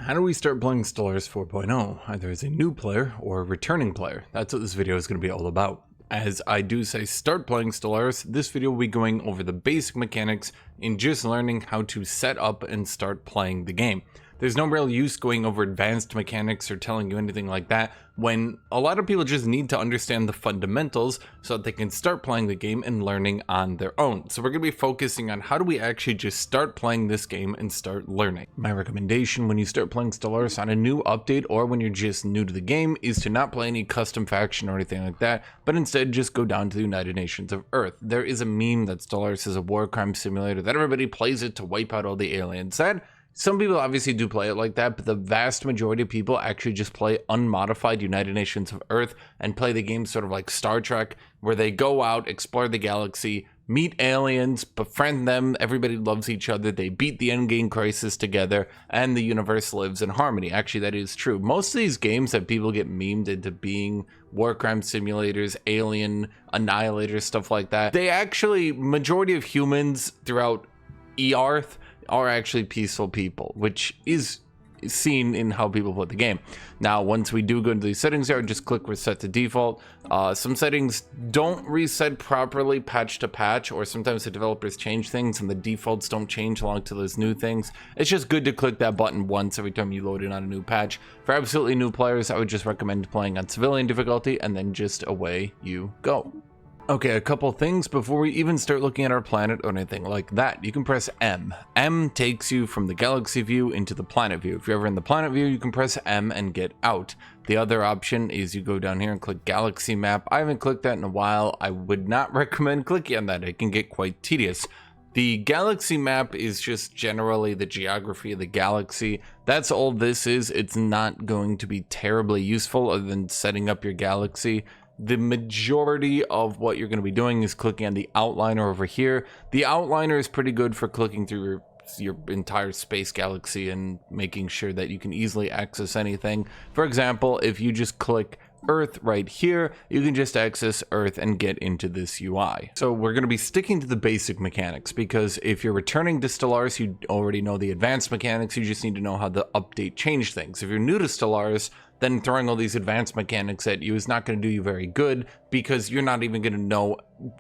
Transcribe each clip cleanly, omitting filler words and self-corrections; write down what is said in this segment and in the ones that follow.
How do we start playing Stellaris 4.0, either as a new player or a returning player? That's what this video is going to be all about. As I do say start playing Stellaris, this video will be going over the basic mechanics in just learning how to set up and start playing the game. There's no real use going over advanced mechanics or telling you anything like that when a lot of people just need to understand the fundamentals so that they can start playing the game and learning on their own. So we're going to be focusing on how do we actually just start playing this game and start learning. My recommendation when you start playing Stellaris on a new update or when you're just new to the game is to not play any custom faction or anything like that, but instead just go down to the United Nations of Earth. There is a meme that Stellaris is a war crime simulator, that everybody plays it to wipe out all the aliens. Some people obviously do play it like that, but the vast majority of people actually just play unmodified United Nations of Earth and play the game sort of like Star Trek, where they go out, explore the galaxy, meet aliens, befriend them, everybody loves each other, they beat the endgame crisis together, and the universe lives in harmony. Actually, that is true. Most of these games that people get memed into being war crime simulators, alien annihilators, stuff like that, they actually, majority of humans throughout Earth are actually peaceful people, which is seen in how people play the game. Now, once we do go into these settings here, just click reset to default. Some settings don't reset properly patch to patch, or sometimes the developers change things and the defaults don't change along to those new things. It's just good to click that button once every time you load in on a new patch. For absolutely new players, I would just recommend playing on civilian difficulty, and then just away you go. Okay, a couple things before we even start looking at our planet or anything like that. You can press M. M takes you from the galaxy view into the planet view. If you're ever in the planet view, you can press M and get out. The other option is you go down here and click galaxy map. I haven't clicked that in a while. I would not recommend clicking on that. It can get quite tedious. The galaxy map is just generally the geography of the galaxy. That's all this is. It's not going to be terribly useful other than setting up your galaxy. The majority of what you're going to be doing is clicking on the outliner over here. The outliner is pretty good for clicking through your entire space galaxy and making sure that you can easily access anything. For example, if you just click Earth right here, you can just access Earth and get into this UI. So we're going to be sticking to the basic mechanics, because if you're returning to Stellaris, you already know the advanced mechanics. You just need to know how the update changed things. If you're new to Stellaris, then throwing all these advanced mechanics at you is not going to do you very good, because you're not even going to know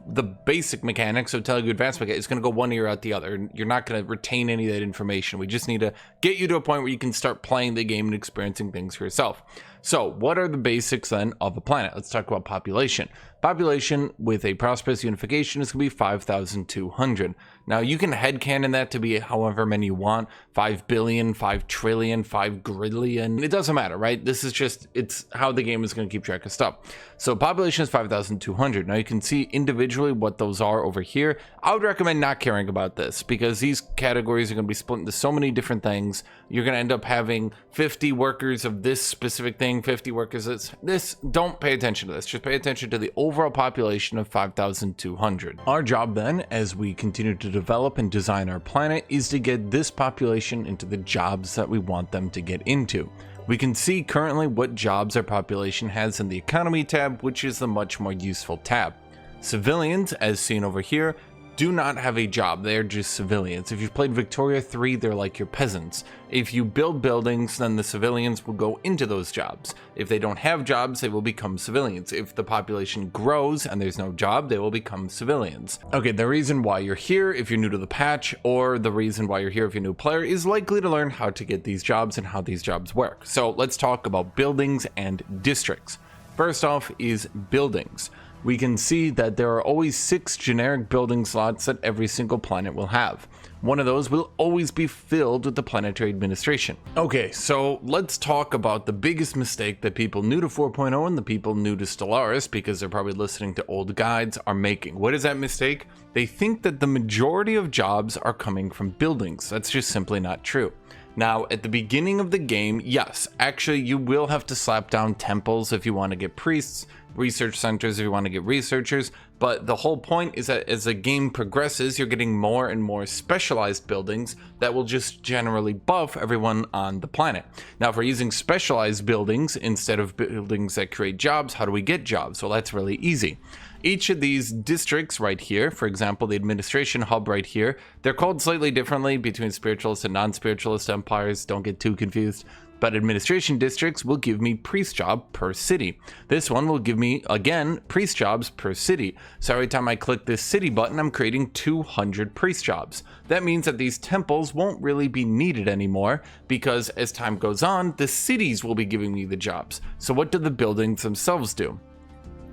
the basic mechanics. So telling you advanced mechanics, it's going to go one ear out the other. You're not going to retain any of that information. We just need to get you to a point where you can start playing the game and experiencing things for yourself. So what are the basics then of a planet? Let's talk about population. Population with a prosperous unification is going to be 5,200. Now you can headcanon that to be however many you want. 5 billion, 5 trillion, 5 grillion. It doesn't matter, right? This is just, it's how the game is going to keep track of stuff. So population is 5,200. Now you can see individually what those are over here. I would recommend not caring about this, because these categories are going to be split into so many different things. You're going to end up having 50 workers of this specific thing, 50 workers of this. Don't pay attention to this. Just pay attention to the overall population of 5,200. Our job then, as we continue to develop and design our planet, is to get this population into the jobs that we want them to get into. We can see currently what jobs our population has in the economy tab, which is the much more useful tab. Civilians, as seen over here, do not have a job. They're just civilians. If you've played Victoria 3, they're like your peasants. If you build buildings, then the civilians will go into those jobs. If they don't have jobs, they will become civilians. If the population grows and there's no job, they will become civilians. Okay, the reason why you're here if you're new to the patch, or the reason why you're here if you're a new player, is likely to learn how to get these jobs and how these jobs work. So let's talk about buildings and districts. First off is buildings. We can see that there are always 6 generic building slots that every single planet will have. One of those will always be filled with the planetary administration. Okay, so let's talk about the biggest mistake that people new to 4.0 and the people new to Stellaris, because they're probably listening to old guides, are making. What is that mistake? They think that the majority of jobs are coming from buildings. That's just simply not true. Now, at the beginning of the game, yes, actually you will have to slap down temples if you want to get priests. research centers if you want to get researchers. But the whole point is that as the game progresses, you're getting more and more specialized buildings that will just generally buff everyone on the planet. Now, if we're using specialized buildings instead of buildings that create jobs, how do we get jobs? Well, that's really easy. Each of these districts right here, for example, the administration hub right here, they're called slightly differently between spiritualist and non-spiritualist empires. Don't get too confused. But administration districts will give me priest job per city. This one will give me, again, priest jobs per city. So every time I click this city button, I'm creating 200 priest jobs. That means that these temples won't really be needed anymore because as time goes on, the cities will be giving me the jobs. So what do the buildings themselves do?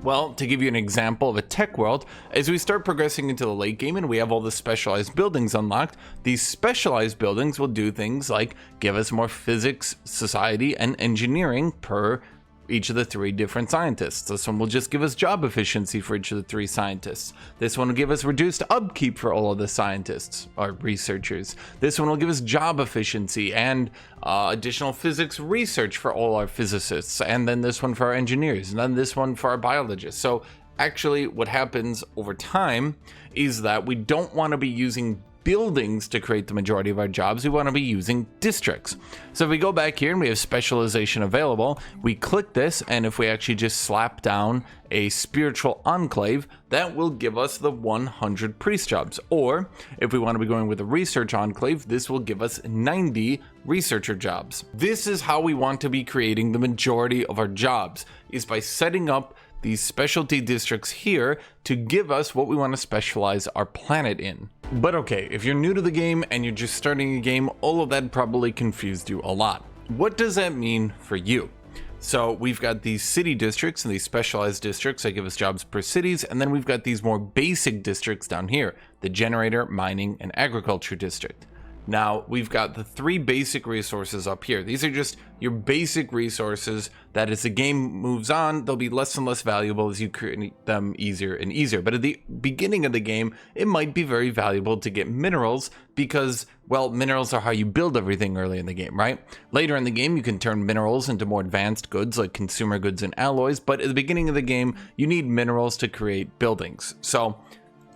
Well, to give you an example of a tech world, as we start progressing into the late game and we have all the specialized buildings unlocked, these specialized buildings will do things like give us more physics, society, and engineering per each of the 3 different scientists. This one will just give us job efficiency for each of the 3 scientists. This one will give us reduced upkeep for all of the scientists or researchers. This one will give us job efficiency and additional physics research for all our physicists. And then this one for our engineers. And then this one for our biologists. So actually what happens over time is that we don't want to be using buildings to create the majority of our jobs. We want to be using districts. So if we go back here and we have specialization available, we click this, and if we actually just slap down a spiritual enclave, that will give us the 100 priest jobs. Or if we want to be going with a research enclave, this will give us 90 researcher jobs. This is how we want to be creating the majority of our jobs, is by setting up these specialty districts here to give us what we want to specialize our planet in. But okay, if you're new to the game and you're just starting a game, all of that probably confused you a lot. What does that mean for you? So we've got these city districts and these specialized districts that give us jobs per cities, and then we've got these more basic districts down here, the generator, mining, and agriculture district. Now, we've got the 3 basic resources up here. These are just your basic resources that as the game moves on, they'll be less and less valuable as you create them easier and easier. But at the beginning of the game, it might be very valuable to get minerals because, well, minerals are how you build everything early in the game, right? Later in the game, you can turn minerals into more advanced goods like consumer goods and alloys. But at the beginning of the game, you need minerals to create buildings. So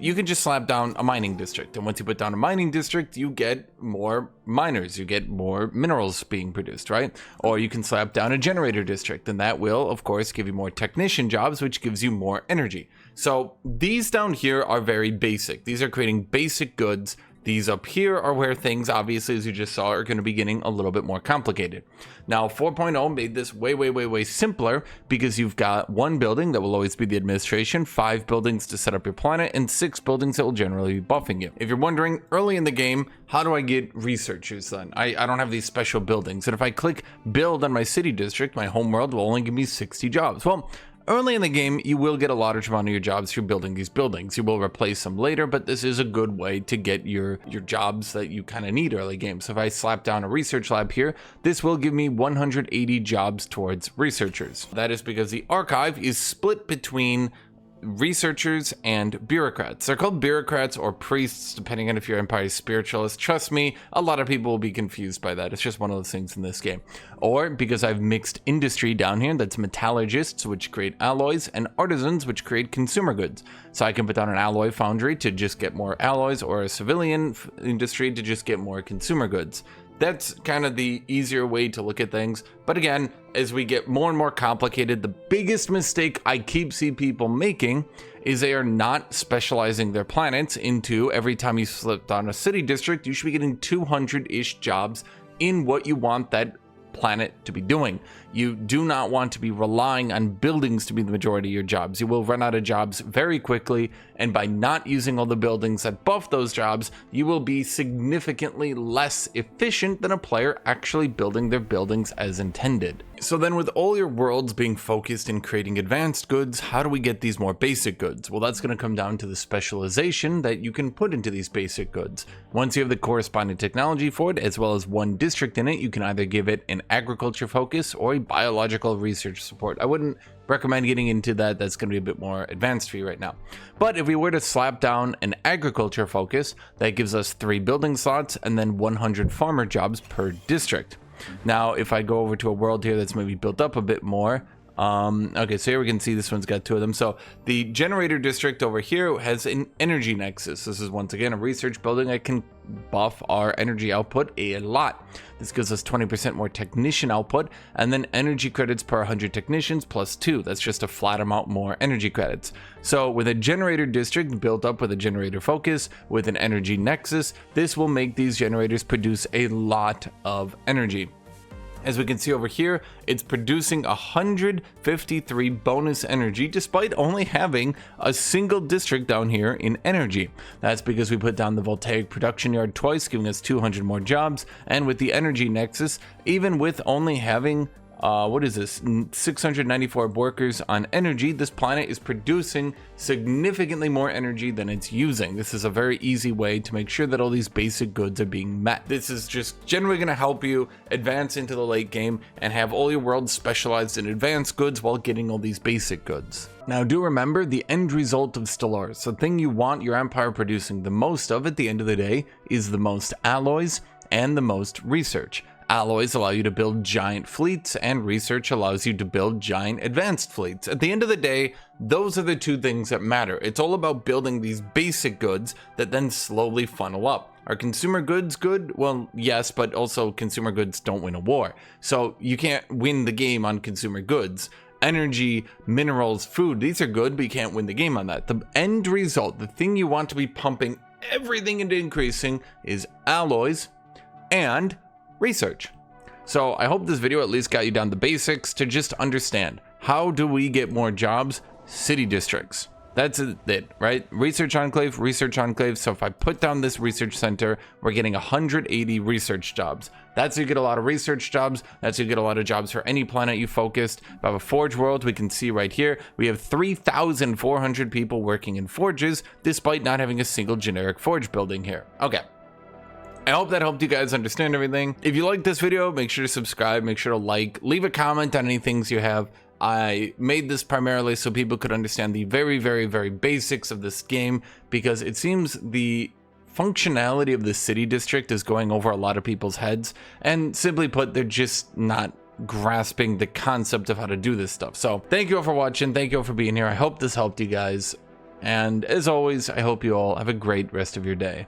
you can just slap down a mining district, and once you put down a mining district, you get more miners, you get more minerals being produced, right? Or you can slap down a generator district, and that will, of course, give you more technician jobs, which gives you more energy. So these down here are very basic. These are creating basic goods. These up here are where things, obviously, as you just saw, are going to be getting a little bit more complicated. Now, 4.0 made this way simpler because you've got 1 building that will always be the administration, 5 buildings to set up your planet, and 6 buildings that will generally be buffing you. If you're wondering, early in the game, how do I get researchers then? I don't have these special buildings. And if I click build on my city district, my home world will only give me 60 jobs. Well, early in the game, you will get a large amount of your jobs through building these buildings. You will replace them later, but this is a good way to get your jobs that you kind of need early game. So if I slap down a research lab here, this will give me 180 jobs towards researchers. That is because the archive is split between researchers and bureaucrats. They're called bureaucrats or priests, depending on if your empire is spiritualist. Trust me, a lot of people will be confused by that. It's just one of those things in this game. Or because I've mixed industry down here, that's metallurgists, which create alloys, and artisans, which create consumer goods. So I can put down an alloy foundry to just get more alloys, or a civilian industry to just get more consumer goods. That's kind of the easier way to look at things. But again, as we get more and more complicated, the biggest mistake I keep seeing people making is they are not specializing their planets into every time you slip on a city district, you should be getting 200-ish jobs in what you want that planet to be doing. You do not want to be relying on buildings to be the majority of your jobs. You will run out of jobs very quickly, and by not using all the buildings that buff those jobs, you will be significantly less efficient than a player actually building their buildings as intended. So then with all your worlds being focused in creating advanced goods, how do we get these more basic goods? Well, that's going to come down to the specialization that you can put into these basic goods. Once you have the corresponding technology for it, as well as one district in it, you can either give it an agriculture focus or a biological research support. I wouldn't recommend getting into that. That's going to be a bit more advanced for you right now. But if we were to slap down an agriculture focus, that gives us 3 building slots and then 100 farmer jobs per district. Now, if I go over to a world here that's maybe built up a bit more, Okay, so here we can see this one's got 2 of them. So the generator district over here has an energy nexus. This is once again a research building that can buff our energy output a lot. This gives us 20% more technician output, and then energy credits per 100 technicians plus 2. That's just a flat amount more energy credits. So with a generator district built up with a generator focus with an energy nexus, this will make these generators produce a lot of energy. As we can see over here, it's producing 153 bonus energy despite only having a single district down here in energy. That's because we put down the voltaic production yard twice, giving us 200 more jobs, and with the energy nexus, even with only having 694 workers on energy, this planet is producing significantly more energy than it's using. This is a very easy way to make sure that all these basic goods are being met. This is just generally going to help you advance into the late game and have all your worlds specialized in advanced goods while getting all these basic goods. Now do remember, the end result of Stellaris, the thing you want your empire producing the most of at the end of the day, is the most alloys and the most research. Alloys allow you to build giant fleets, and research allows you to build giant advanced fleets. At the end of the day, those are the 2 things that matter. It's all about building these basic goods that then slowly funnel up. Are consumer goods good? Well, yes, but also consumer goods don't win a war. So you can't win the game on consumer goods. Energy, minerals, food, these are good, but you can't win the game on that. The end result, the thing you want to be pumping everything into increasing, is alloys and research. So I hope this video at least got you down the basics to just understand, how do we get more jobs? City districts. That's it, right? Research enclave. So if I put down this research center, we're getting 180 research jobs. That's how you get a lot of research jobs. That's how you get a lot of jobs for any planet you focused. If I have a forge world, we can see right here, we have 3,400 people working in forges, despite not having a single generic forge building here. Okay. I hope that helped you guys understand everything. If you liked this video, make sure to subscribe, make sure to like, leave a comment on any things you have. I made this primarily so people could understand the very, very, very basics of this game, because it seems the functionality of the city district is going over a lot of people's heads, and simply put, they're just not grasping the concept of how to do this stuff. So thank you all for watching. Thank you all for being here. I hope this helped you guys. And as always, I hope you all have a great rest of your day.